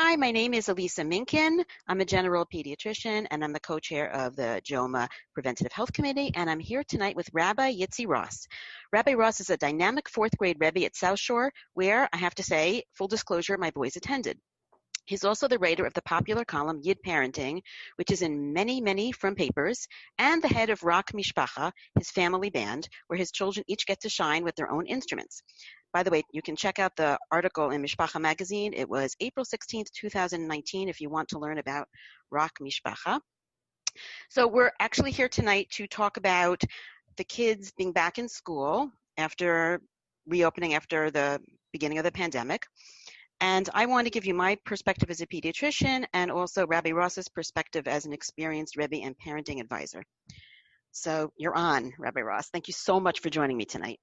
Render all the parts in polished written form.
Hi, my name is Elisa Minkin. I'm a general pediatrician, and I'm the co-chair of the JOMA Preventative Health Committee, and I'm here tonight with Rabbi Yitzie Ross. Rabbi Ross is a dynamic fourth grade Rebbe at South Shore, where, I have to say, full disclosure, my boys attended. He's also the writer of the popular column Yid Parenting, which is in many front papers, and the head of Rock Mishpacha, his family band, where his children each get to shine with their own instruments. By the way, you can check out the article in Mishpacha magazine. It was April 16th, 2019, if you want to learn about Rock Mishpacha. So we're actually here tonight to talk about the kids being back in school after reopening after the beginning of the pandemic. And I want to give you my perspective as a pediatrician and also Rabbi Ross's perspective as an experienced Rebbe and parenting advisor. So you're on, Rabbi Ross. Thank you so much for joining me tonight.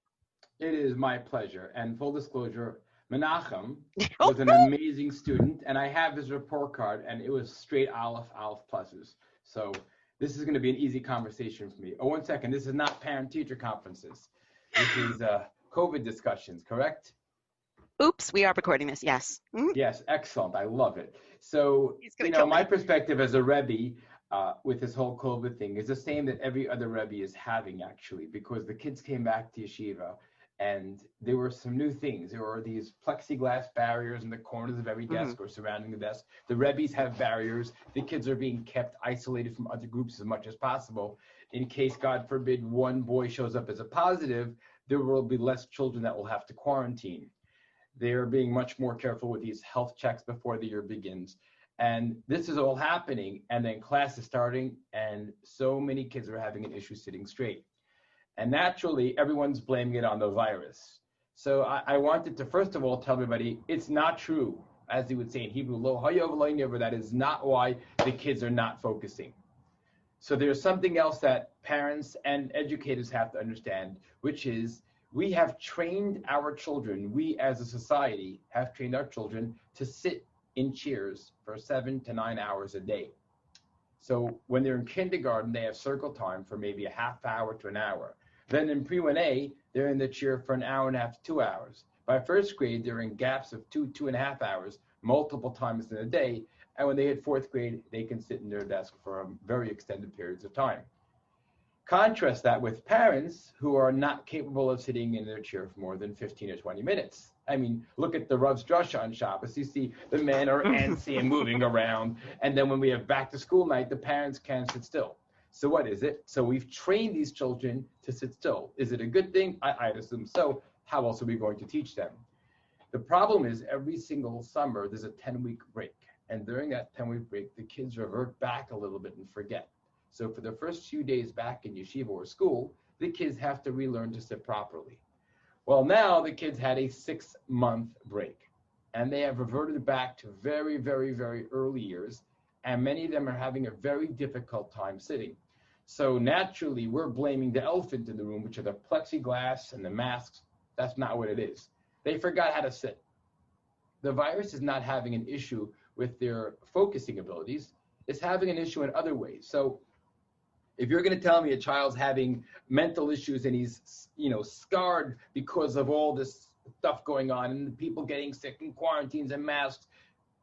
It is my pleasure. And full disclosure, Menachem was an amazing student, and I have his report card, and it was straight Aleph pluses. So this is going to be an easy conversation for me. Oh, one second. This is not parent-teacher conferences. This is COVID discussions, correct? Oops, we are recording this, yes. Mm-hmm. Yes, excellent. I love it. So, my perspective as a Rebbe with this whole COVID thing is the same that every other Rebbe is having, actually, because the kids came back to Yeshiva, and there were some new things. There were these plexiglass barriers in the corners of every desk or surrounding the desk. The Rebbes have barriers. The kids are being kept isolated from other groups as much as possible. In case, God forbid, one boy shows up as a positive, there will be less children that will have to quarantine. They're being much more careful with these health checks before the year begins. And this is all happening, and then class is starting, and so many kids are having an issue sitting straight. And naturally, everyone's blaming it on the virus. So I wanted to, first of all, tell everybody, it's not true. As they would say in Hebrew, lo hayav lo never, that is not why the kids are not focusing. So there's something else that parents and educators have to understand, which is we have trained our children, we as a society have trained our children to sit in chairs for 7 to 9 hours a day. So when they're in kindergarten, they have circle time for maybe a half hour to an hour. Then in pre-1A, they're in the chair for an hour and a half to 2 hours. By first grade, they're in gaps of 2.5 hours, multiple times in a day. And when they hit fourth grade, they can sit in their desk for very extended periods of time. Contrast that with parents who are not capable of sitting in their chair for more than 15 or 20 minutes. I mean, look at the Rav's Drasha on Shabbos. You see the men are antsy and moving around. And then when we have back to school night, the parents can't sit still. So what is it? So we've trained these children to sit still. Is it a good thing? I'd assume so. How else are we going to teach them? The problem is every single summer, there's a 10-week break. And during that 10-week break, the kids revert back a little bit and forget. So for the first few days back in yeshiva or school, the kids have to relearn to sit properly. Well, now the kids had a 6-month break, and they have reverted back to very early years, and many of them are having a very difficult time sitting. So naturally, we're blaming the elephant in the room, which are the plexiglass and the masks. That's not what it is. They forgot how to sit. The virus is not having an issue with their focusing abilities. It's having an issue in other ways. So if you're going to tell me a child's having mental issues and he's, scarred because of all this stuff going on and people getting sick and quarantines and masks,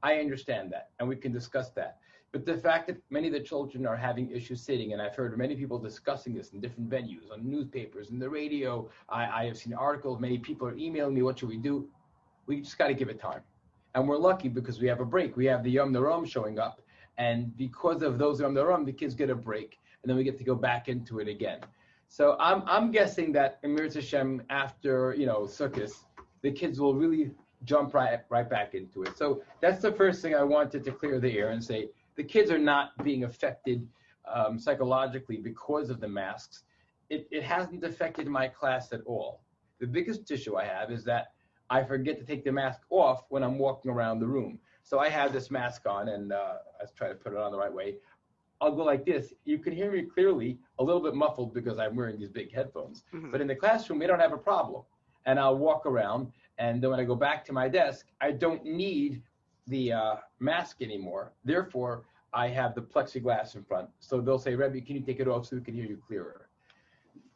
I understand that, and we can discuss that. But the fact that many of the children are having issues sitting, and I've heard many people discussing this in different venues, on newspapers, in the radio, I have seen articles, many people are emailing me, what should we do? We just got to give it time. And we're lucky because we have a break. We have the Yom Norom showing up, and because of those Yom Norom, the kids get a break, and then we get to go back into it again. So I'm guessing that Emir Hashem, after Sukkot, the kids will really jump right back into it. So that's the first thing I wanted to clear the air and say, the kids are not being affected psychologically because of the masks. It hasn't affected my class at all. The biggest issue I have is that I forget to take the mask off when I'm walking around the room. So I have this mask on, and I try to put it on the right way. I'll go like this. You can hear me clearly, a little bit muffled because I'm wearing these big headphones. But in the classroom, we don't have a problem. And I'll walk around, and then when I go back to my desk, I don't need the mask anymore. Therefore, I have the plexiglass in front. So they'll say, Rebbe, can you take it off so we can hear you clearer?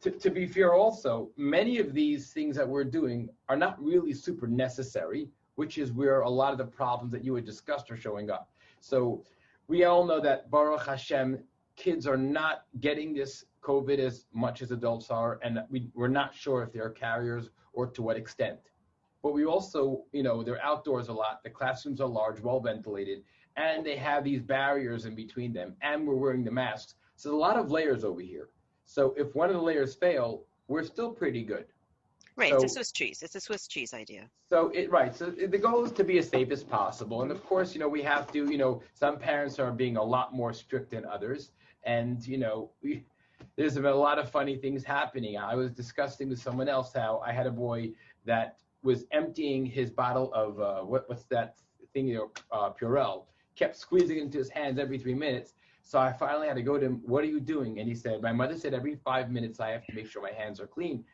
To be fair also, many of these things that we're doing are not really super necessary which is where a lot of the problems that you had discussed are showing up. So we all know that Baruch Hashem, kids are not getting this COVID as much as adults are, and we're not sure if they're carriers or to what extent. But we also, they're outdoors a lot. The classrooms are large, well ventilated, and they have these barriers in between them, and we're wearing the masks. So there's a lot of layers over here. So if one of the layers fail, we're still pretty good. Right, it's a Swiss cheese. It's a Swiss cheese idea. So the goal is to be as safe as possible. And of course, we have to, some parents are being a lot more strict than others. And, there's been a lot of funny things happening. I was discussing with someone else how I had a boy that was emptying his bottle of, what's that thing, Purell, kept squeezing it into his hands every 3 minutes. So I finally had to go to him, what are you doing? And he said, my mother said every 5 minutes I have to make sure my hands are clean.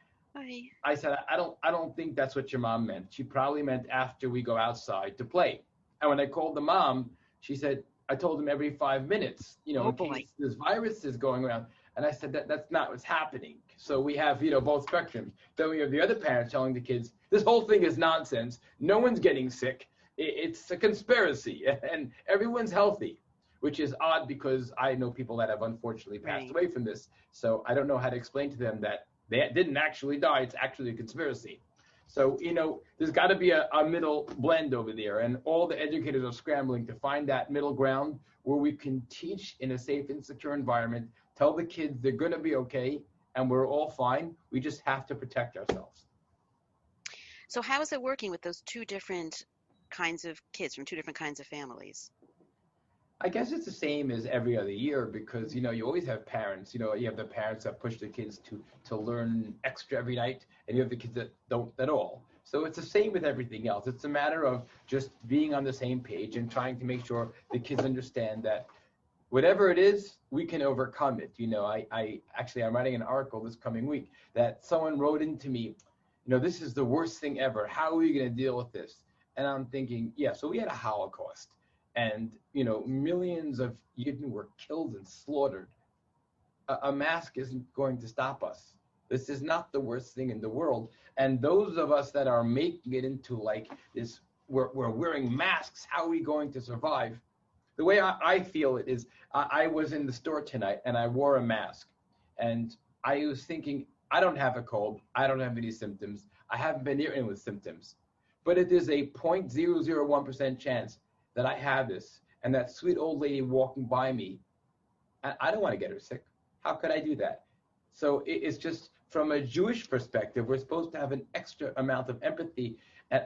I said, I don't think that's what your mom meant. She probably meant after we go outside to play. And when I called the mom, she said, I told him every 5 minutes, in case this virus is going around. And I said, that's not what's happening. So we have, both spectrums. Then we have the other parents telling the kids, this whole thing is nonsense. No one's getting sick. It's a conspiracy and everyone's healthy, which is odd because I know people that have unfortunately passed away from this. So I don't know how to explain to them that they didn't actually die. It's actually a conspiracy. So, there's got to be a middle blend over there. And all the educators are scrambling to find that middle ground where we can teach in a safe and secure environment, tell the kids they're going to be okay, and we're all fine. We just have to protect ourselves. So how is it working with those two different kinds of kids from two different kinds of families? I guess it's the same as every other year because, you always have parents, you have the parents that push the kids to learn extra every night, and you have the kids that don't at all. So it's the same with everything else. It's a matter of just being on the same page and trying to make sure the kids understand that whatever it is, we can overcome it. I'm writing an article this coming week that someone wrote into me, this is the worst thing ever. How are we going to deal with this? And I'm thinking, so we had a Holocaust. And, millions of Yidden were killed and slaughtered. A mask isn't going to stop us. This is not the worst thing in the world. And those of us that are making it into like this, we're wearing masks, how are we going to survive? The way I feel it is, I was in the store tonight and I wore a mask. And I was thinking, I don't have a cold. I don't have any symptoms. I haven't been near anyone with symptoms. But it is a 0.001% chance that I have this, and that sweet old lady walking by me, I don't want to get her sick. How could I do that? So it's just from a Jewish perspective, we're supposed to have an extra amount of empathy, and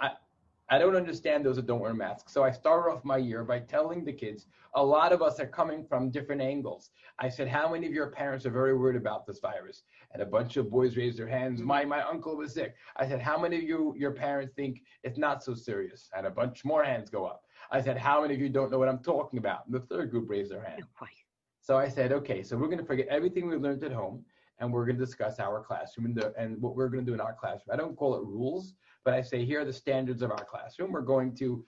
I don't understand those that don't wear masks. So I started off my year by telling the kids, a lot of us are coming from different angles. I said, how many of your parents are very worried about this virus? And a bunch of boys raised their hands. My uncle was sick. I said, how many of your parents think it's not so serious? And a bunch more hands go up. I said, how many of you don't know what I'm talking about? And the third group raised their hand. So I said, okay, so we're going to forget everything we learned at home, and we're going to discuss our classroom and what we're going to do in our classroom. I don't call it rules, but I say, here are the standards of our classroom. We're going to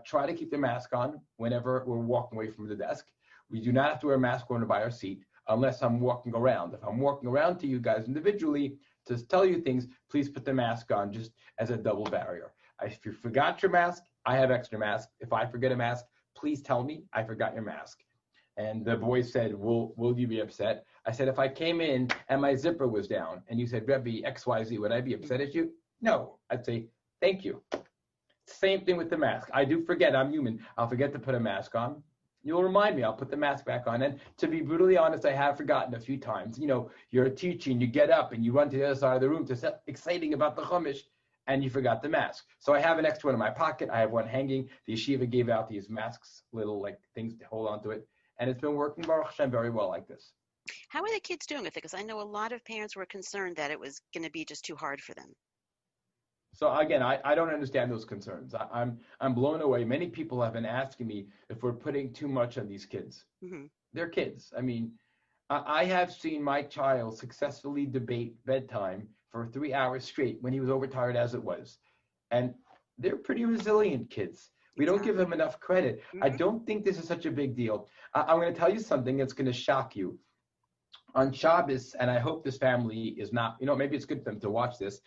try to keep the mask on whenever we're walking away from the desk. We do not have to wear a mask going by our seat unless I'm walking around. If I'm walking around to you guys individually to tell you things, please put the mask on just as a double barrier. If you forgot your mask, I have extra mask. If I forget a mask, please tell me I forgot your mask. And the boy said, will you be upset? I said, if I came in and my zipper was down and you said, Rebbe, XYZ, would I be upset at you? No, I'd say, thank you. Same thing with the mask. I do forget, I'm human. I'll forget to put a mask on. You'll remind me, I'll put the mask back on. And to be brutally honest, I have forgotten a few times. You're teaching, you get up and you run to the other side of the room to say exciting about the Chumash, and you forgot the mask. So I have an extra one in my pocket. I have one hanging. The yeshiva gave out these masks, little like things to hold on to it. And it's been working, Baruch Hashem, very well like this. How are the kids doing with it? Because I know a lot of parents were concerned that it was going to be just too hard for them. So again, I don't understand those concerns. I'm blown away. Many people have been asking me if we're putting too much on these kids. Mm-hmm. They're kids. I mean, I have seen my child successfully debate bedtime for 3 hours straight when he was overtired as it was. And they're pretty resilient kids. We don't give them enough credit. Mm-hmm. I don't think this is such a big deal. I'm going to tell you something that's going to shock you. On Shabbos, and I hope this family is not, maybe it's good for them to watch this.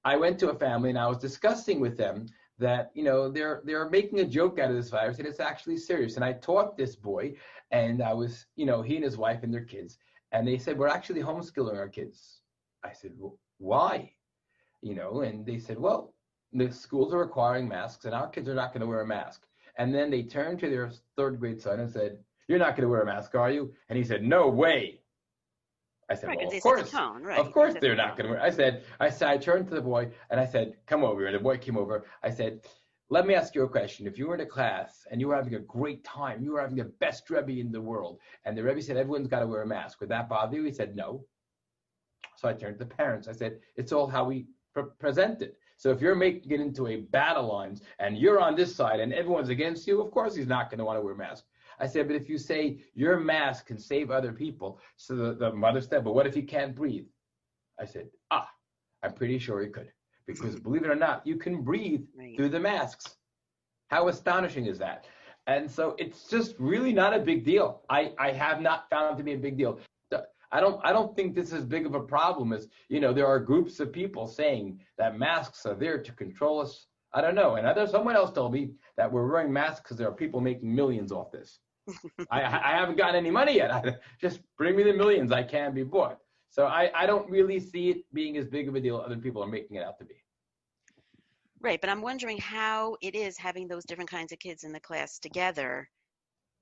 I went to a family and I was discussing with them that, they're making a joke out of this virus and it's actually serious. And I taught this boy, and I was, he and his wife and their kids, and they said, we're actually homeschooling our kids. I said, well, why? And they said, well, the schools are requiring masks and our kids are not going to wear a mask. And then they turned to their third grade son and said, you're not going to wear a mask, are you? And he said, no way. I said, well, of course, of course they're not going to wear. I turned to the boy and I said, come over here. The boy came over. I said, let me ask you a question. If you were in a class and you were having a great time, you were having the best Rebbe in the world, and the Rebbe said, everyone's got to wear a mask, would that bother you? He said, no. So I turned to the parents. I said, it's all how we present it. So if you're making it into a battle lines and you're on this side and everyone's against you, of course he's not going to want to wear a mask. I said, but if you say your mask can save other people, so the mother said, but what if he can't breathe? I said, I'm pretty sure he could. Because believe it or not, you can breathe through the masks. How astonishing is that? And so it's just really not a big deal. I have not found it to be a big deal. I don't think this is as big of a problem as, there are groups of people saying that masks are there to control us. I don't know. And someone else told me that we're wearing masks because there are people making millions off this. I haven't gotten any money yet. Just bring me the millions I can be bought. So I don't really see it being as big of a deal as other people are making it out to be. Right, but I'm wondering how it is having those different kinds of kids in the class together.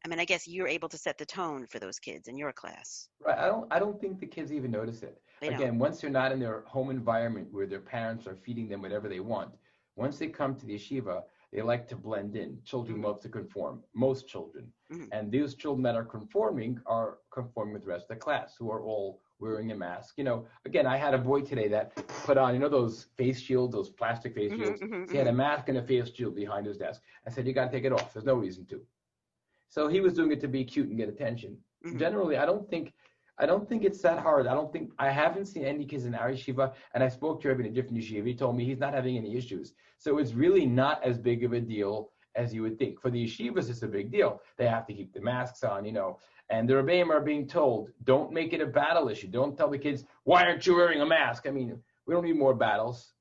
I mean, I guess you're able to set the tone for those kids in your class. Right. I don't think the kids even notice it. Again, once they're not in their home environment where their parents are feeding them whatever they want, once they come to the yeshiva, they like to blend in. Children love to conform, most children. And those children that are conforming with the rest of the class, who are all wearing a mask. Again, I had a boy today that put on, those face shields, those plastic face shields. He had a mask and a face shield behind his desk. I said, you got to take it off. There's no reason to. So he was doing it to be cute and get attention. Generally, I don't think it's that hard. I haven't seen any kids in our yeshiva, and I spoke to Rebbe in a different yeshiva. He told me he's not having any issues. So it's really not as big of a deal as you would think. For the yeshivas, it's a big deal. They have to keep the masks on, and the Rebbeim are being told, don't make it a battle issue. Don't tell the kids, why aren't you wearing a mask? I mean, we don't need more battles.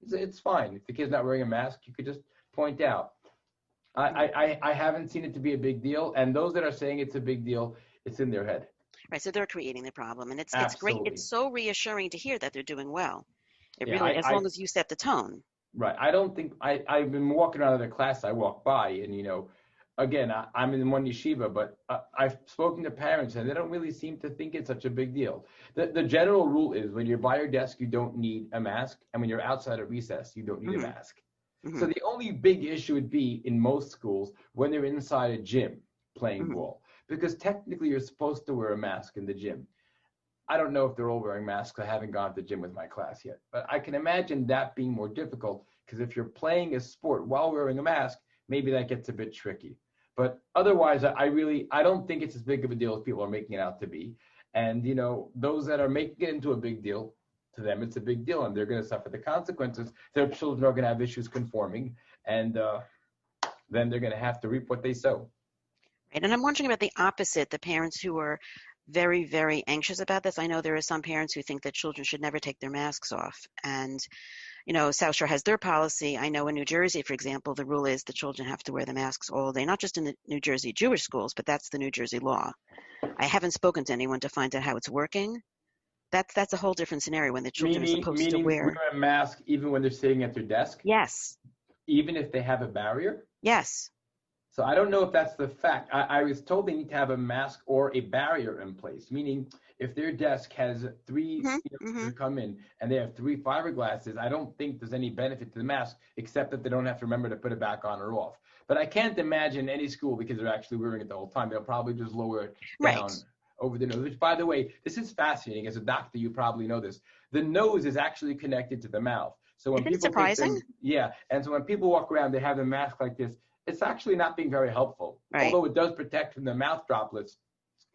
It's fine. If the kid's not wearing a mask, you could just point out. I haven't seen it to be a big deal, and those that are saying it's a big deal, it's in their head. Right, so they're creating the problem, and it's great. It's so reassuring to hear that they're doing well. As long as you set the tone. Right. I don't think I've been walking around other class. I walk by, and again, I'm in one yeshiva, but I've spoken to parents, and they don't really seem to think it's such a big deal. The general rule is when you're by your desk, you don't need a mask, and when you're outside at recess, you don't need a mask. So the only big issue would be in most schools when they're inside a gym playing ball, because technically you're supposed to wear a mask in the gym. I don't know if they're all wearing masks. I haven't gone to the gym with my class yet, but I can imagine that being more difficult, because if you're playing a sport while wearing a mask, maybe that gets a bit tricky. But otherwise, I don't think it's as big of a deal as people are making it out to be. And, those that are making it into a big deal, to them it's a big deal, and they're going to suffer the consequences. Their children are going to have issues conforming, and then they're going to have to reap what they sow. Right, and I'm wondering about the opposite, the parents who are very, very anxious about this. I know there are some parents who think that children should never take their masks off. And, South Shore has their policy. I know in New Jersey, for example, the rule is the children have to wear the masks all day, not just in the New Jersey Jewish schools, but that's the New Jersey law. I haven't spoken to anyone to find out how it's working. That's a whole different scenario when the children are supposed to wear a mask even when they're sitting at their desk? Yes. Even if they have a barrier? Yes. So I don't know if that's the fact. I was told they need to have a mask or a barrier in place, meaning if their desk has three to come in and they have 3 fiberglasses, I don't think there's any benefit to the mask except that they don't have to remember to put it back on or off. But I can't imagine any school, because they're actually wearing it the whole time, they'll probably just lower it down over the nose, which, by the way, this is fascinating. As a doctor, you probably know this. The nose is actually connected to the mouth. So when people surprising? And so when people walk around, they have a mask like this. It's actually not being very helpful. Right. Although it does protect from the mouth droplets,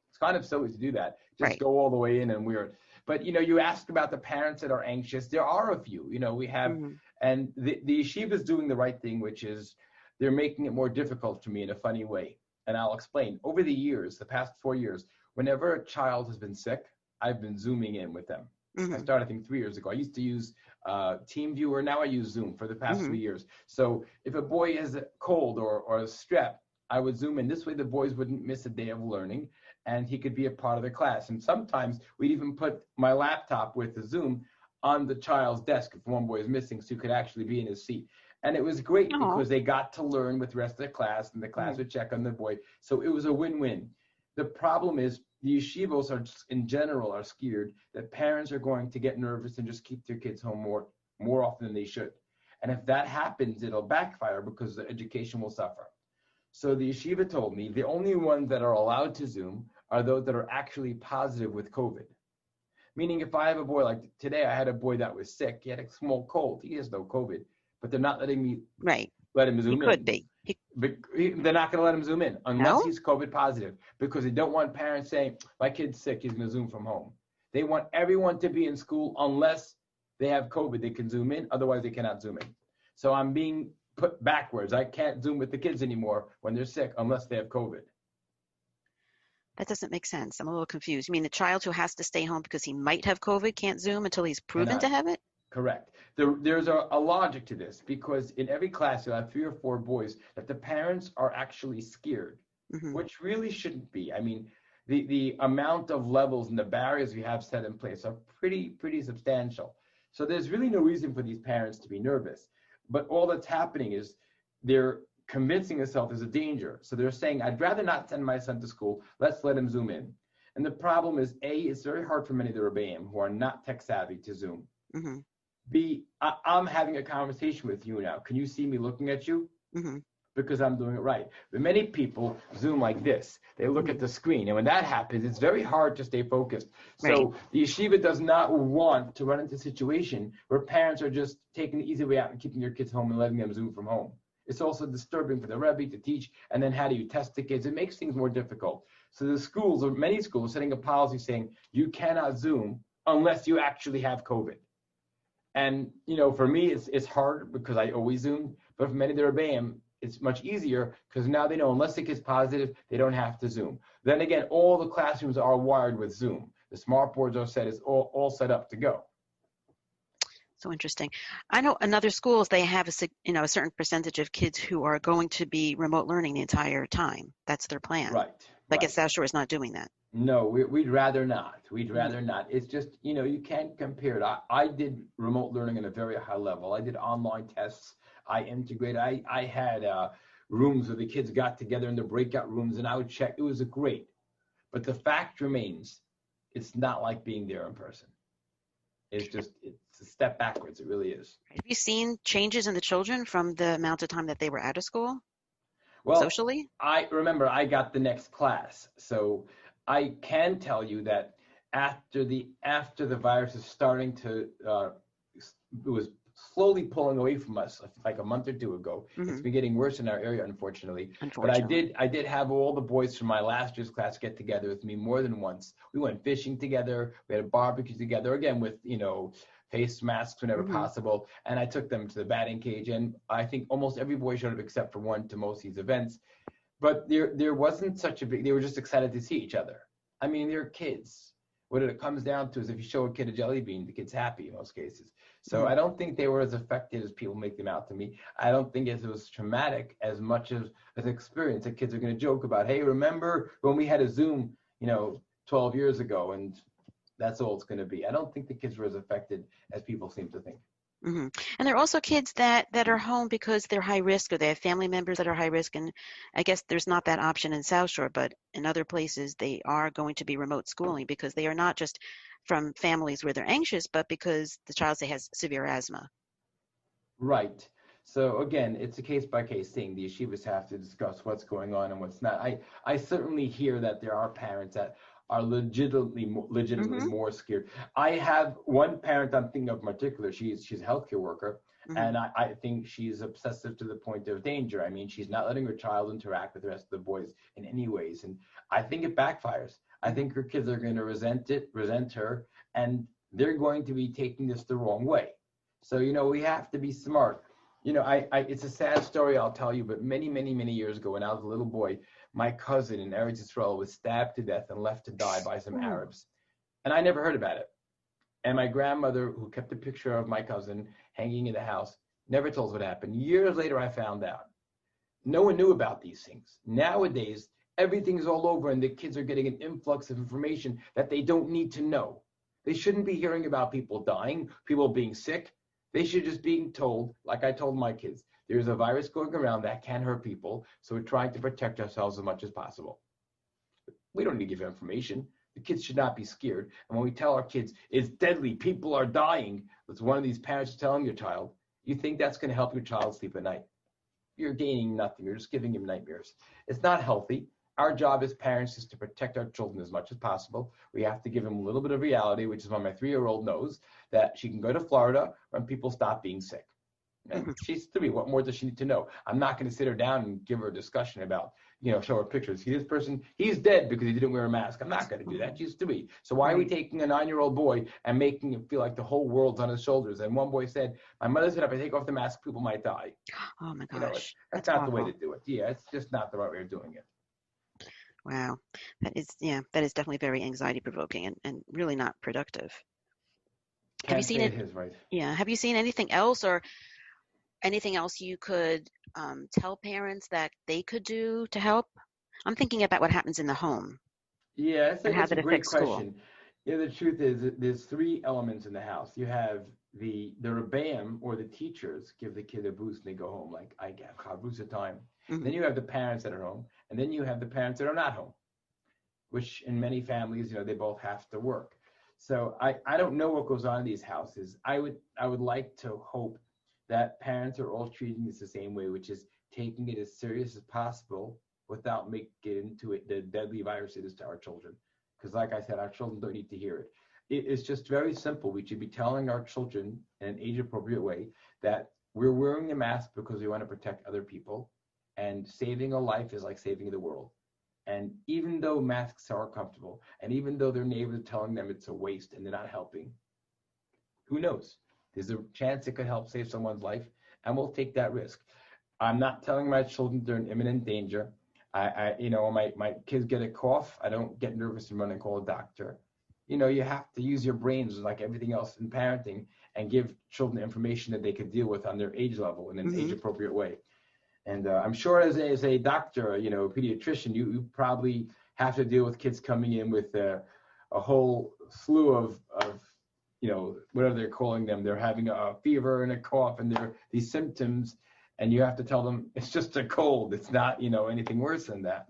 it's kind of silly to do that. Just go all the way in and wear it. But, you asked about the parents that are anxious. There are a few. We have, and the yeshiva is doing the right thing, which is they're making it more difficult for me in a funny way. And I'll explain. Over the years, the past 4 years, whenever a child has been sick, I've been Zooming in with them. I started, I think, 3 years ago. I used to use TeamViewer. Now I use Zoom for the past 3 years. So if a boy has a cold or a strep, I would Zoom in. This way the boys wouldn't miss a day of learning, and he could be a part of the class. And sometimes we'd even put my laptop with the Zoom on the child's desk if one boy is missing, so he could actually be in his seat. And it was great because they got to learn with the rest of the class, and the class would check on the boy. So it was a win-win. The problem is the yeshivos are, in general, are scared that parents are going to get nervous and just keep their kids home more often than they should. And if that happens, it'll backfire because the education will suffer. So the yeshiva told me the only ones that are allowed to Zoom are those that are actually positive with COVID. Meaning if I have a boy, like today I had a boy that was sick, he had a small cold, he has no COVID, but they're not letting me let him Zoom in. He could be. They're not going to let him Zoom in unless he's COVID positive, because they don't want parents saying, my kid's sick, he's going to Zoom from home. They want everyone to be in school unless they have COVID, they can Zoom in, otherwise they cannot Zoom in. So I'm being put backwards. I can't Zoom with the kids anymore when they're sick unless they have COVID. That doesn't make sense. I'm a little confused. You mean the child who has to stay home because he might have COVID can't Zoom until he's proven to have it? Correct. There's a logic to this, because in every class you'll have 3 or 4 boys that the parents are actually scared, which really shouldn't be. I mean, the amount of levels and the barriers we have set in place are pretty substantial. So there's really no reason for these parents to be nervous. But all that's happening is they're convincing themselves there's a danger. So they're saying, I'd rather not send my son to school. Let's let him Zoom in. And the problem is, A, it's very hard for many of the Rebbeim who are not tech savvy to Zoom. B, I'm having a conversation with you now. Can you see me looking at you? Because I'm doing it right. But many people Zoom like this. They look at the screen. And when that happens, it's very hard to stay focused. So the yeshiva does not want to run into a situation where parents are just taking the easy way out and keeping their kids home and letting them Zoom from home. It's also disturbing for the Rebbe to teach, and then how do you test the kids? It makes things more difficult. So the schools, or many schools, are setting a policy saying you cannot Zoom unless you actually have COVID. And, you know, for me, it's hard because I always Zoom, but for many of the Rebbeim, it's much easier because now they know unless the kid's positive, they don't have to Zoom. Then again, all the classrooms are wired with Zoom. The smart boards are set, it's all set up to go. So interesting. I know in other schools, they have a certain percentage of kids who are going to be remote learning the entire time. That's their plan. Right. I guess South Shore is not doing that. No, we'd rather not. We'd rather not. It's just, you know, you can't compare it. I did remote learning at a very high level. I did online tests. I integrated. I had rooms where the kids got together in the breakout rooms, and I would check. It was great. But the fact remains, it's not like being there in person. It's a step backwards. It really is. Have you seen changes in the children from the amount of time that they were out of school? Well, socially? I remember I got the next class. So I can tell you that after the virus is starting to, it was slowly pulling away from us like a month or 2 ago. It's been getting worse in our area, unfortunately. But I did have all the boys from my last year's class get together with me more than once. We went fishing together. We had a barbecue together, again with, you know, face masks whenever possible. And I took them to the batting cage. And I think almost every boy showed up except for one to most of these events. But there wasn't such a big, they were just excited to see each other. I mean, they're kids. What it comes down to is if you show a kid a jelly bean, the kid's happy in most cases. So I don't think they were as affected as people make them out to me. I don't think it was traumatic as much as an experience that kids are going to joke about. Hey, remember when we had a Zoom, 12 years ago, and that's all it's going to be. I don't think the kids were as affected as people seem to think. And there are also kids that are home because they're high risk, or they have family members that are high risk. And I guess there's not that option in South Shore, but in other places they are going to be remote schooling because they are not just from families where they're anxious, but because the child, say, has severe asthma. Right. So again, it's a case-by-case thing. The yeshivas have to discuss what's going on and what's not. I certainly hear that there are parents that are legitimately more scared. I have one parent I'm thinking of in particular. She's a healthcare worker, and I think she's obsessive to the point of danger. I mean, she's not letting her child interact with the rest of the boys in any ways, and I think it backfires. I think her kids are going to resent her, and they're going to be taking this the wrong way. So, we have to be smart. It's a sad story I'll tell you, but many, many, many years ago when I was a little boy, my cousin in Eretz Yisrael was stabbed to death and left to die by some Arabs. And I never heard about it. And my grandmother, who kept a picture of my cousin hanging in the house, never told us what happened. Years later, I found out. No one knew about these things. Nowadays, everything's all over, and the kids are getting an influx of information that they don't need to know. They shouldn't be hearing about people dying, people being sick. They should just be told, like I told my kids, there's a virus going around that can hurt people, so we're trying to protect ourselves as much as possible. We don't need to give information. The kids should not be scared. And when we tell our kids, it's deadly, people are dying, that's one of these parents telling your child, you think that's going to help your child sleep at night? You're gaining nothing. You're just giving him nightmares. It's not healthy. Our job as parents is to protect our children as much as possible. We have to give them a little bit of reality, which is why my 3-year-old knows that she can go to Florida when people stop being sick. And she's 3. What more does she need to know? I'm not going to sit her down and give her a discussion about, show her pictures. See this person, he's dead because he didn't wear a mask. I'm not going to do that. She's 3. So why are we taking a 9-year-old boy and making him feel like the whole world's on his shoulders? And one boy said, my mother said if I take off the mask, people might die. Oh my gosh. That's not awful. The way to do it. Yeah, it's just not the right way of doing it. Wow. That is definitely very anxiety provoking and really not productive. Have you seen it? Right. Yeah. Have you seen anything else or anything else you could tell parents that they could do to help? I'm thinking about what happens in the home. Yeah, it's a great question. School. The truth is there's 3 elements in the house. You have the Rebbeim or the teachers give the kid a boost and they go home, like I get chavrusa time. Mm-hmm. Then you have the parents that are home, and then you have the parents that are not home, which in many families, they both have to work. So I don't know what goes on in these houses. I would like to hope that parents are all treating this the same way, which is taking it as serious as possible without making it into the deadly virus it is to our children. Because like I said, our children don't need to hear it. It's just very simple. We should be telling our children in an age-appropriate way that we're wearing a mask because we want to protect other people, and saving a life is like saving the world. And even though masks are comfortable, and even though their neighbors are telling them it's a waste and they're not helping, who knows? There's a chance it could help save someone's life, and we'll take that risk. I'm not telling my children they're in imminent danger. When my kids get a cough, I don't get nervous and run and call a doctor. You have to use your brains like everything else in parenting and give children information that they could deal with on their age level in an age-appropriate way. And I'm sure as a doctor, a pediatrician, you probably have to deal with kids coming in with a whole slew of whatever they're calling them. They're having a fever and a cough and these symptoms, and you have to tell them it's just a cold. It's not, anything worse than that.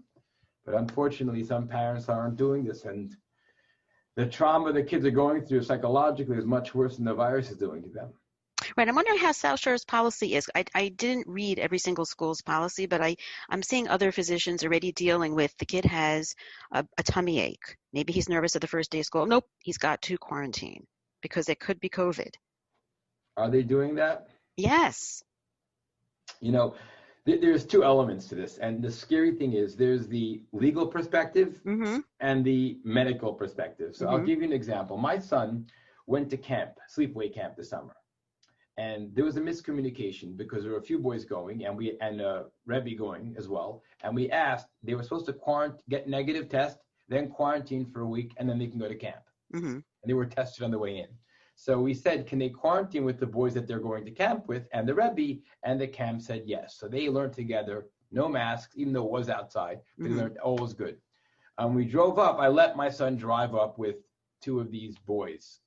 But unfortunately, some parents aren't doing this, and the trauma the kids are going through psychologically is much worse than the virus is doing to them. Right. I'm wondering how South Shore's policy is. I didn't read every single school's policy, but I'm seeing other physicians already dealing with the kid has a tummy ache. Maybe he's nervous at the first day of school. Nope, he's got to quarantine because it could be COVID. Are they doing that? Yes. There's 2 elements to this. And the scary thing is there's the legal perspective and the medical perspective. So I'll give you an example. My son went to sleepaway camp this summer. And there was a miscommunication because there were a few boys going and Rebbe going as well. And we asked, they were supposed to get negative test, then quarantine for a week, and then they can go to camp. And they were tested on the way in. So we said, can they quarantine with the boys that they're going to camp with and the Rebbe? And the camp said yes. So they learned together, no masks, even though it was outside. They learned all was good. We drove up. I let my son drive up with 2 of these boys.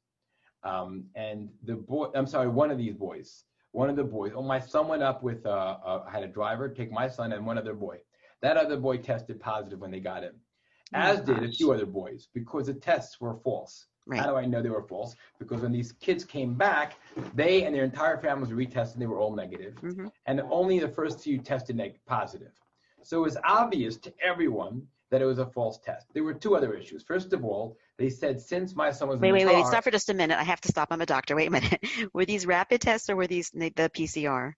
One of these boys. One of the boys. My son went up with, had a driver take my son and one other boy. That other boy tested positive when they got him, as did a few other boys, because the tests were false. Right. How do I know they were false? Because when these kids came back, they and their entire families were retested, and they were all negative. And only the first 2 tested positive. So it was obvious to everyone that it was a false test. There were 2 other issues. First of all, they said since my son was Wait, stop for just a minute. I have to stop. I'm a doctor. Wait a minute. Were these rapid tests or were these the PCR?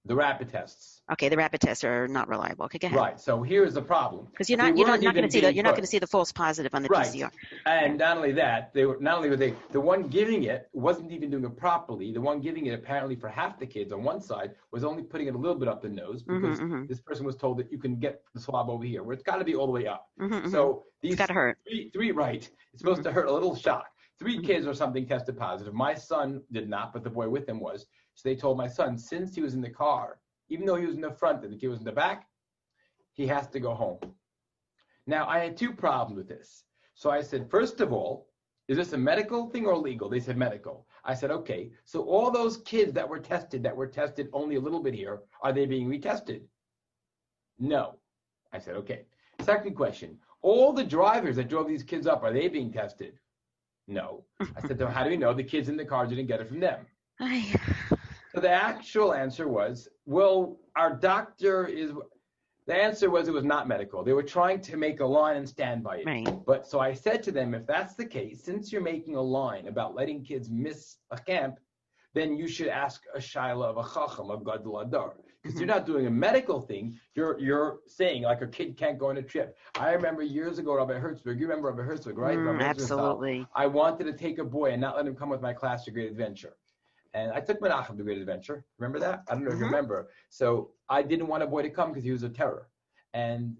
The rapid tests. Okay, the rapid tests are not reliable. Okay, go ahead. Right. So here's the problem. Because you're not going to see the false positive on the PCR. And not only that, the one giving it wasn't even doing it properly. The one giving it apparently for half the kids on one side was only putting it a little bit up the nose because this person was told that you can get the swab over here, where it's got to be all the way up. So these got to hurt. Three right. It's supposed to hurt a little shock. 3 kids or something tested positive. My son did not, but the boy with him was. So they told my son, since he was in the car, even though he was in the front and the kid was in the back, he has to go home. Now, I had 2 problems with this. So I said, first of all, is this a medical thing or legal? They said medical. I said, okay, so all those kids that were tested only a little bit here, are they being retested? No. I said, okay. Second question, all the drivers that drove these kids up, are they being tested? No. I said, so how do we know the kids in the car didn't get it from them? So the actual answer was, well, the answer was it was not medical. They were trying to make a line and stand by it. Right. But so I said to them, if that's the case, since you're making a line about letting kids miss a camp, then you should ask a shaila of a chacham, a gadol adar. Because you're not doing a medical thing, you're saying like a kid can't go on a trip. I remember years ago, Rabbi Hertzberg, you remember Rabbi Hertzberg, right? Absolutely. I wanted to take a boy and not let him come with my class to Great Adventure. And I took Menachem to Great Adventure. Remember that? I don't know if you remember. So I didn't want a boy to come because he was a terror. And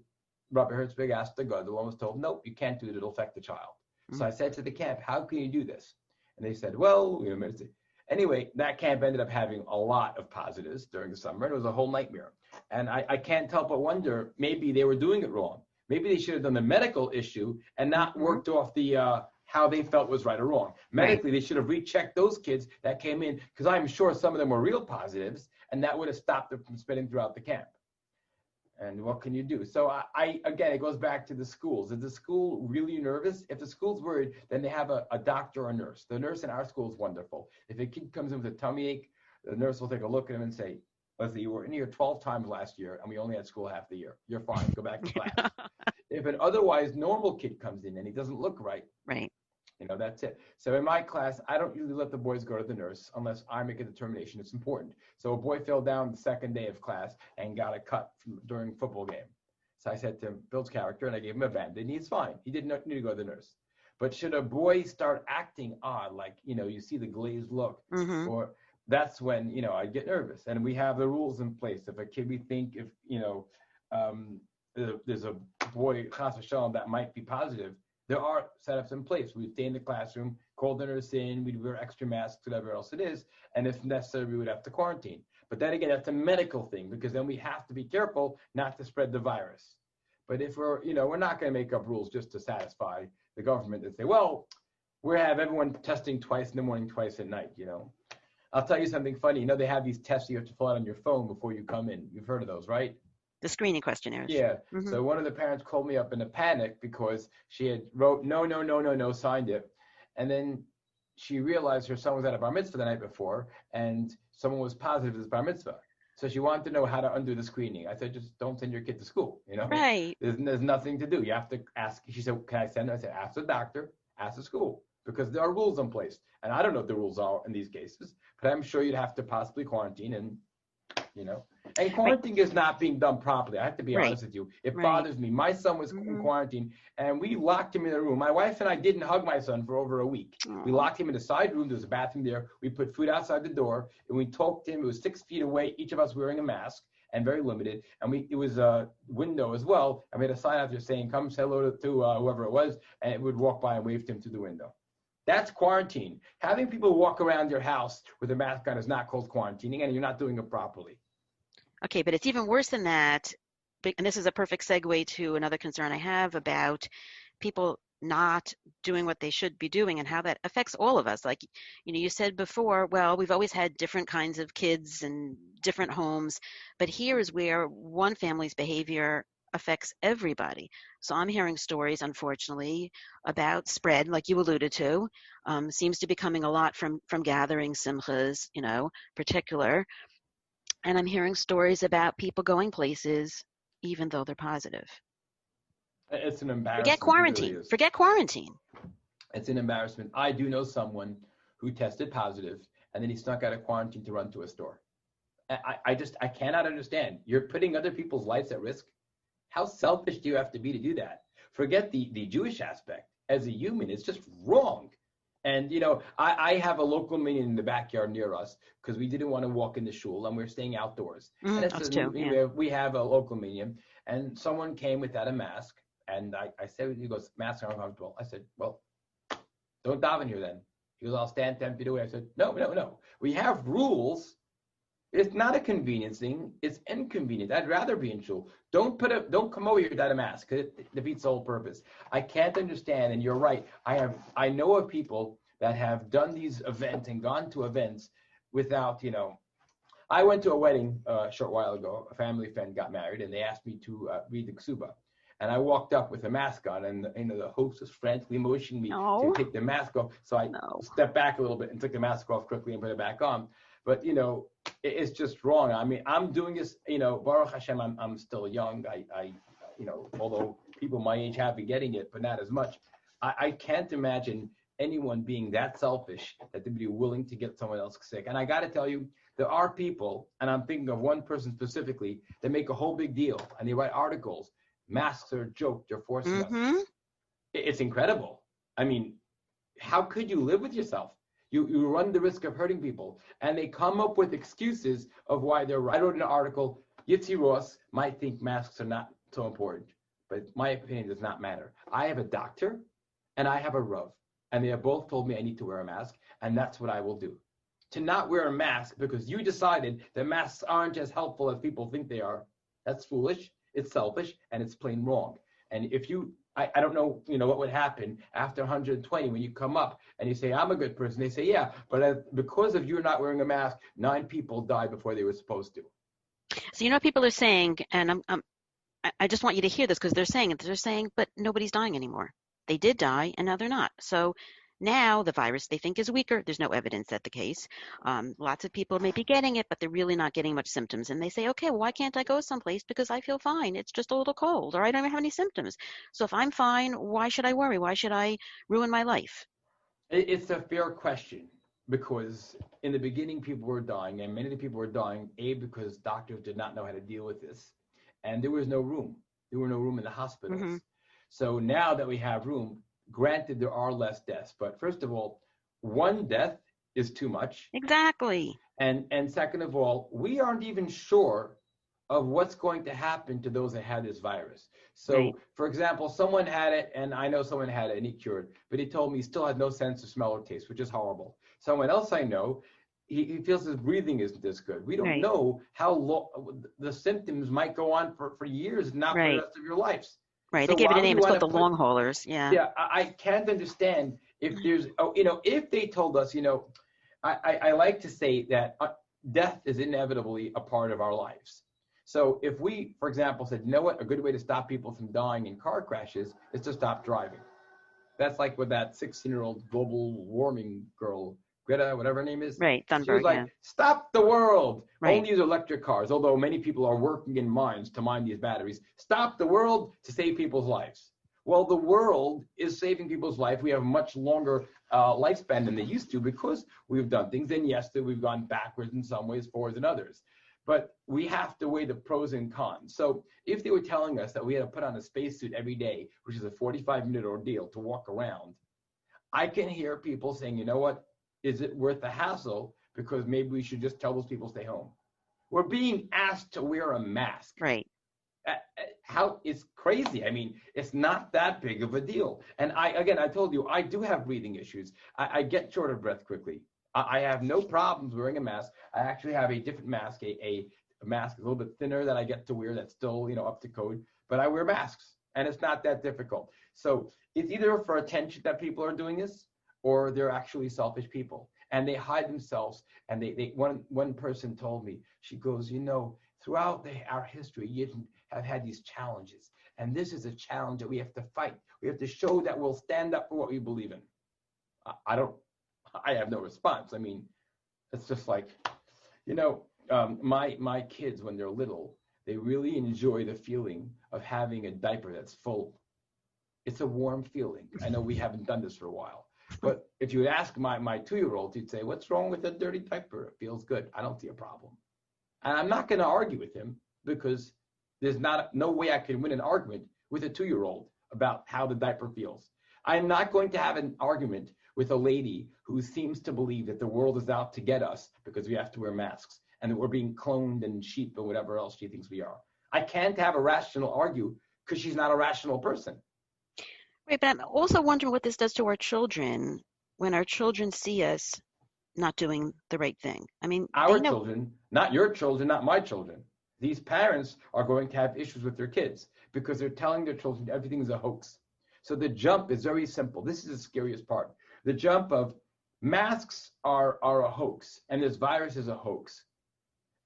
Rabbi Hertzberg asked the gadol and was told, nope, you can't do it. It'll affect the child. So I said to the camp, how can you do this? And they said, well, anyway, that camp ended up having a lot of positives during the summer. It was a whole nightmare. And I can't help but wonder, maybe they were doing it wrong. Maybe they should have done the medical issue and not worked off the how they felt was right or wrong. Medically, they should have rechecked those kids that came in, because I'm sure some of them were real positives, and that would have stopped them from spreading throughout the camp. And what can you do? So again, it goes back to the schools. Is the school really nervous? If the school's worried, then they have a doctor or a nurse. The nurse in our school is wonderful. If a kid comes in with a tummy ache, the nurse will take a look at him and say, Leslie, you were in here 12 times last year, and we only had school half the year. You're fine. Go back to class. If an otherwise normal kid comes in and he doesn't look right, that's it. So in my class, I don't usually let the boys go to the nurse unless I make a determination it's important. So a boy fell down the second day of class and got a cut during football game. So I said to him, builds character, and I gave him a Band-Aid, and he's fine. He didn't need to go to the nurse. But should a boy start acting odd, like, you see the glazed look, or that's when, I get nervous. And we have the rules in place. If a kid, we think if, there's a boy, chas v'shalom, that might be positive, there are setups in place. We stay in the classroom, call the nurse in, we'd wear extra masks, whatever else it is, and if necessary, we would have to quarantine. But then again, that's a medical thing, because then we have to be careful not to spread the virus. But if we're not going to make up rules just to satisfy the government and say, well, we have everyone testing twice in the morning, twice at night, I'll tell you something funny. They have these tests you have to fill out on your phone before you come in. You've heard of those, right? The screening questionnaires. Yeah. So one of the parents called me up in a panic because she had wrote no, signed it. And then she realized her son was at a bar mitzvah the night before, and someone was positive as bar mitzvah. So she wanted to know how to undo the screening. I said, just don't send your kid to school, Right. There's nothing to do. You have to ask. She said, can I send her? I said, ask the doctor, ask the school, because there are rules in place. And I don't know what the rules are in these cases, but I'm sure you'd have to possibly quarantine and, And quarantine is not being done properly. I have to be honest with you. It bothers me. My son was in quarantine, and we locked him in a room. My wife and I didn't hug my son for over a week. We locked him in a side room. There was a bathroom there. We put food outside the door, and we talked to him. It was 6 feet away, each of us wearing a mask, and very limited. And it was a window as well. I made a sign out there saying, come say hello to whoever it was, and it would walk by and wave to him through the window. That's quarantine. Having people walk around your house with a mask on is not called quarantining, and you're not doing it properly. Okay, but it's even worse than that. And this is a perfect segue to another concern I have about people not doing what they should be doing and how that affects all of us. Like, you said before, well, we've always had different kinds of kids and different homes, but here is where one family's behavior affects everybody. So I'm hearing stories, unfortunately, about spread, like you alluded to. Seems to be coming a lot from gathering simchas, particular. And I'm hearing stories about people going places even though they're positive. It's an embarrassment. Forget quarantine. It's an embarrassment. I do know someone who tested positive, and then he snuck out of quarantine to run to a store. I cannot understand. You're putting other people's lives at risk. How selfish do you have to be to do that? Forget the Jewish aspect. As a human, it's just wrong. And, I have a local minyan in the backyard near us because we didn't want to walk in the shul, and we're staying outdoors. We have a local minyan, and someone came without a mask, and I said, he goes, masks are uncomfortable. I said, well, Don't daven here then. He goes, I'll stand 10 feet away. I said, no. We have rules. It's not a convenience thing. It's inconvenient. I'd rather be in shul. Don't come over here without a mask, because it defeats the whole purpose. I can't understand, and you're right. I know of people that have done these events and gone to events without, I went to a wedding a short while ago. A family friend got married, and they asked me to read the ksuba. And I walked up with a mask on, and the host was frantically motioning me to take the mask off. So I stepped back a little bit and took the mask off quickly and put it back on. But it's just wrong. I mean, I'm doing this. Baruch Hashem, I'm still young. I although people my age have been getting it, but not as much. I can't imagine anyone being that selfish that they'd be willing to get someone else sick. And I got to tell you, there are people, and I'm thinking of one person specifically, that make a whole big deal and they write articles. Masks are a joke. They're forcing us. It's incredible. I mean, how could you live with yourself? You run the risk of hurting people. And they come up with excuses of why they're right. I wrote an article, Yitzie Ross might think masks are not so important, but my opinion does not matter. I have a doctor and I have a Rav, and they have both told me I need to wear a mask, and that's what I will do. To not wear a mask because you decided that masks aren't as helpful as people think they are, that's foolish, it's selfish, and it's plain wrong. And if I don't know, what would happen after 120 when you come up and you say, I'm a good person. They say, yeah, but because of you not wearing a mask, 9 people died before they were supposed to. So what people are saying, and I just want you to hear this because they're saying, but nobody's dying anymore. They did die, and now they're not. So now the virus they think is weaker. There's no evidence that the case. Lots of people may be getting it, but they're really not getting much symptoms. And they say, okay, well, why can't I go someplace because I feel fine? It's just a little cold, or I don't have any symptoms. So if I'm fine, why should I worry? Why should I ruin my life? It's a fair question, because in the beginning, people were dying, and many of the people were dying, because doctors did not know how to deal with this. And there was no room. There were no room in the hospitals. Mm-hmm. So now that we have room, granted, there are less deaths, but first of all, one death is too much. Exactly. And second of all, we aren't even sure of what's going to happen to those that had this virus. So, right. For example, someone had it, and I know someone had it, and he cured, but he told me he still had no sense of smell or taste, which is horrible. Someone else I know, he feels his breathing isn't this good. We don't right. know how long the symptoms might go on for years, not right. for the rest of your lives. Right, so they gave it a name. It's called the long haulers. Yeah. Yeah, I can't understand if there's, if they told us, I like to say that death is inevitably a part of our lives. So if we, for example, said, you know what, a good way to stop people from dying in car crashes is to stop driving. That's like with that 16-year-old global warming girl, Greta, whatever her name is. Right, Thunberg, she was like, stop the world. Right. Only use electric cars, although many people are working in mines to mine these batteries. Stop the world to save people's lives. Well, the world is saving people's life. We have much longer lifespan than they used to because we've done things. And yes, we've gone backwards in some ways, forwards in others. But we have to weigh the pros and cons. So if they were telling us that we had to put on a spacesuit every day, which is a 45-minute ordeal to walk around, I can hear people saying, you know what? Is it worth the hassle? Because maybe we should just tell those people stay home. We're being asked to wear a mask. Right. It's crazy. I mean, it's not that big of a deal. And I told you, I do have breathing issues. I get short of breath quickly. I have no problems wearing a mask. I actually have a different mask, a mask a little bit thinner that I get to wear that's still, up to code. But I wear masks, and it's not that difficult. So it's either for attention that people are doing this, or they're actually selfish people, and they hide themselves. And one person told me, she goes, throughout our history, you have had these challenges, and this is a challenge that we have to fight. We have to show that we'll stand up for what we believe in. I have no response. I mean, it's just like, my kids, when they're little, they really enjoy the feeling of having a diaper that's full. It's a warm feeling. I know we haven't done this for a while. But if you would ask my 2-year-old, he'd say, what's wrong with a dirty diaper? It feels good. I don't see a problem. And I'm not going to argue with him because there's no way I can win an argument with a 2-year-old about how the diaper feels. I'm not going to have an argument with a lady who seems to believe that the world is out to get us because we have to wear masks and that we're being cloned and sheep and whatever else she thinks we are. I can't have a rational argue because she's not a rational person. Right, but I'm also wondering what this does to our children. when our children see us not doing the right thing. I mean, our children, not your children, not my children. These parents are going to have issues with their kids because they're telling their children everything is a hoax. So the jump is very simple. This is the scariest part. The jump of masks are a hoax, and this virus is a hoax.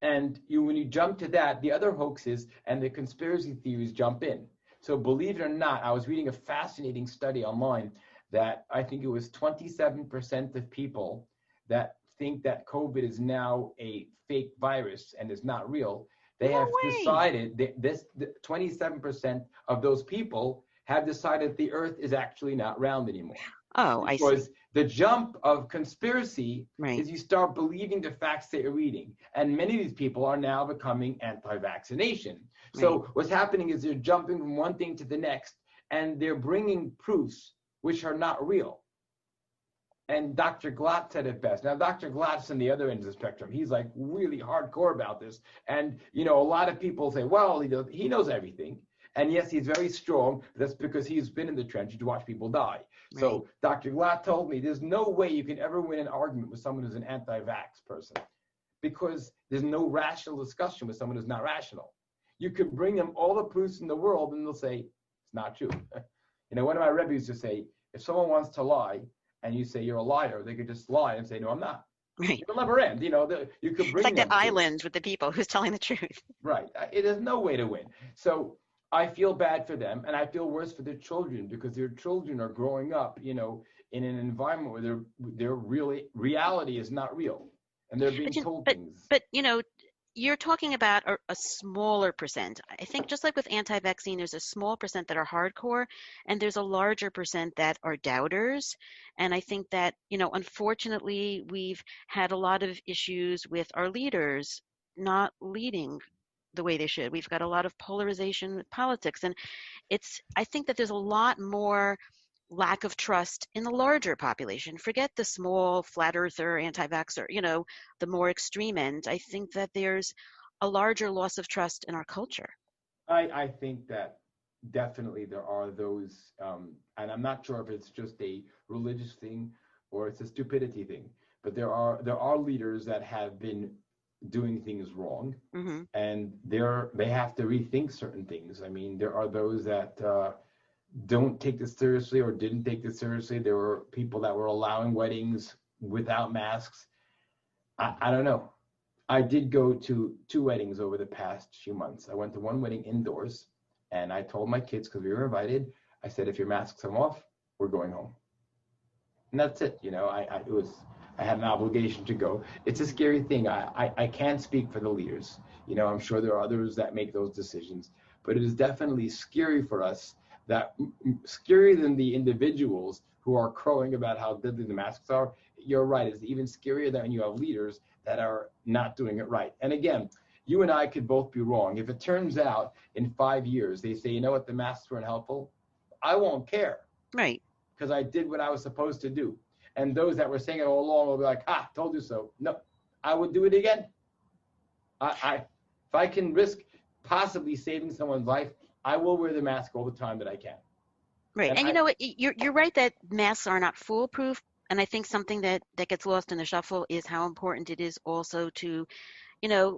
And when you jump to that, the other hoax is, and the conspiracy theories jump in. So believe it or not, I was reading a fascinating study online that I think it was 27% of people that think that COVID is now a fake virus and is not real. They have decided that 27% of those people have decided the earth is actually not round anymore. Oh, I see. Because the jump of conspiracy is you start believing the facts that you're reading. And many of these people are now becoming anti-vaccination. So what's happening is they're jumping from one thing to the next, and they're bringing proofs which are not real. And Dr. Glatt said it best. Now, Dr. Glatt's on the other end of the spectrum. He's like really hardcore about this. And, a lot of people say, well, he knows everything. And yes, he's very strong. But that's because he's been in the trenches to watch people die. Right. So Dr. Glatt told me there's no way you can ever win an argument with someone who's an anti-vax person, because there's no rational discussion with someone who's not rational. You can bring them all the proofs in the world and they'll say, it's not true. One of my Rebbe used to say, if someone wants to lie and you say you're a liar, they could just lie and say, no, I'm not. Right. It'll never end. You could bring it's like the island with the people who's telling the truth. Right. There's no way to win. So I feel bad for them, and I feel worse for their children, because their children are growing up, in an environment where their reality is not real, and they're being told things. But you're talking about a smaller percent. I think just like with anti-vaccine, there's a small percent that are hardcore, and there's a larger percent that are doubters. And I think that, unfortunately, we've had a lot of issues with our leaders not leading the way they should. We've got a lot of polarization with politics, and I think that there's a lot more lack of trust in the larger population. Forget the small flat earther, anti-vaxxer, the more extreme end. I think that there's a larger loss of trust in our culture. I think that definitely there are those, and I'm not sure if it's just a religious thing or it's a stupidity thing, but there are leaders that have been doing things wrong, and they have to rethink certain things. I mean, there are those that don't take this seriously or didn't take this seriously. There were people that were allowing weddings without masks. I don't know. I did go to 2 weddings over the past few months. I went to one wedding indoors, and I told my kids, because we were invited, I said, if your masks come off, we're going home. And that's it. I had an obligation to go. It's a scary thing. I can't speak for the leaders. I'm sure there are others that make those decisions, but it is definitely scary for us, scarier than the individuals who are crowing about how deadly the masks are. You're right. It's even scarier than when you have leaders that are not doing it right. And again, you and I could both be wrong. If it turns out in 5 years, they say, the masks weren't helpful, I won't care. Right. Because I did what I was supposed to do. And those that were saying it all along will be like, told you so. No, I would do it again. If I can risk possibly saving someone's life, I will wear the mask all the time that I can. Right. And you're right that masks are not foolproof. And I think something that gets lost in the shuffle is how important it is also to,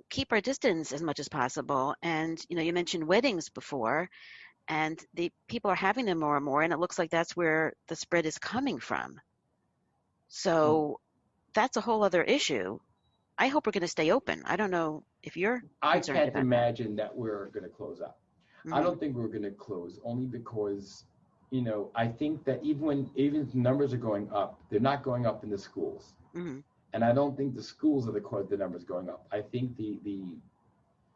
keep our distance as much as possible. And, you mentioned weddings before, and the people are having them more and more. And it looks like that's where the spread is coming from. So that's a whole other issue. I hope we're going to stay open. I don't know if you're concerned. I can't imagine that we're going to close up. I don't think we're going to close, only because, I think that even if numbers are going up, they're not going up in the schools. And I don't think the schools are the cause the numbers going up. I think the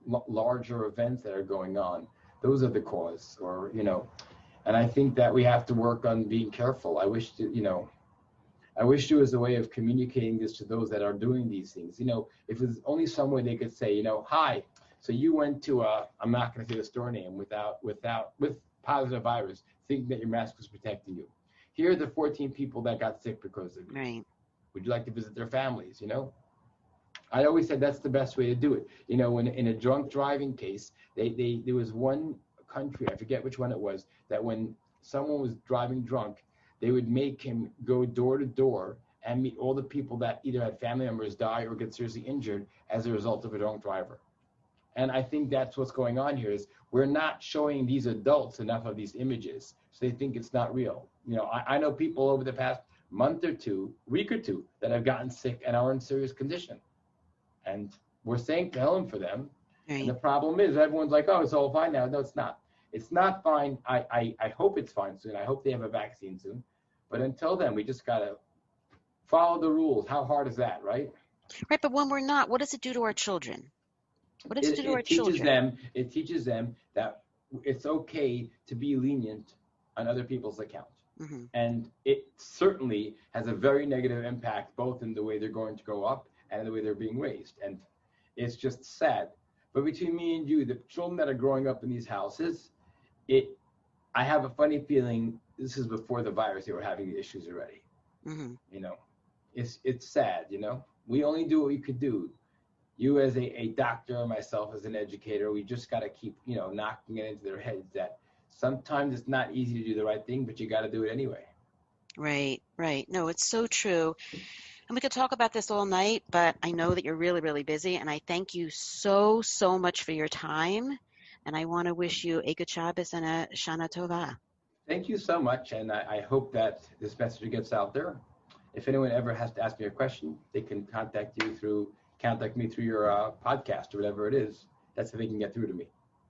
larger events that are going on, those are the cause, and I think that we have to work on being careful. I wish there was a way of communicating this to those that are doing these things. If there's only some way they could say, hi, so you went to I'm not going to say the store name with positive virus, thinking that your mask was protecting you. Here are the 14 people that got sick because of it. Right. Would you like to visit their families? I always said that's the best way to do it. In a drunk driving case, there was one country, I forget which one it was, that when someone was driving drunk, they would make him go door to door and meet all the people that either had family members die or get seriously injured as a result of a drunk driver. And I think that's what's going on here is we're not showing these adults enough of these images, so they think it's not real. You know, I know people over the past month or two, week or two, that have gotten sick and are in serious condition. And we're saying to hell for them. Right. And the problem is everyone's like, oh, it's all fine now. No, it's not. It's not fine. I hope it's fine soon. I hope they have a vaccine soon. But until then, we just got to follow the rules. How hard is that, right? Right, but when we're not, what does it do to our children? What does it do to our children? It teaches them that it's okay to be lenient on other people's account. Mm-hmm. And it certainly has a very negative impact, both in the way they're going to grow up and the way they're being raised. And it's just sad. But between me and you, the children that are growing up in these houses, I have a funny feeling this is before the virus, they were having the issues already. Mm-hmm. You know, it's sad, you know. We only do what we could do. You as a doctor, myself as an educator, we just got to keep, you know, knocking it into their heads that sometimes it's not easy to do the right thing, but you got to do it anyway. Right. No, it's so true. And we could talk about this all night, but I know that you're really, really busy, and I thank you so, so much for your time. And I want to wish you a good Shabbos and a Shana Tova. Thank you so much, and I hope that this message gets out there. If anyone ever has to ask me a question, they can contact me through your podcast or whatever it is. That's how they can get through to me.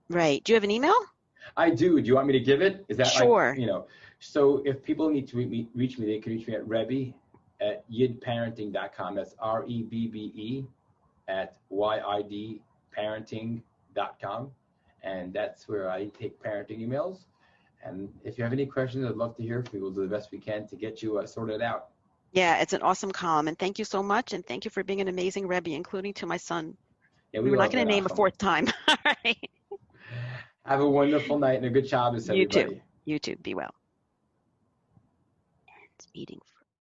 Right. Do you have an email? I do. Do you want me to give it? Is that sure? Like, you know, so if people need to reach me, they can reach me at Rebbe at yidparenting.com. That's REBBE at YIDparenting.com. And that's where I take parenting emails. And if you have any questions, I'd love to hear from you. We'll do the best we can to get you sorted out. Yeah, it's an awesome column. And thank you so much. And thank you for being an amazing Rebbe, including to my son. Yeah, we're not going to name a fourth time. All right. Have a wonderful night and a good Shabbos, everybody. You too. Be well. And eating.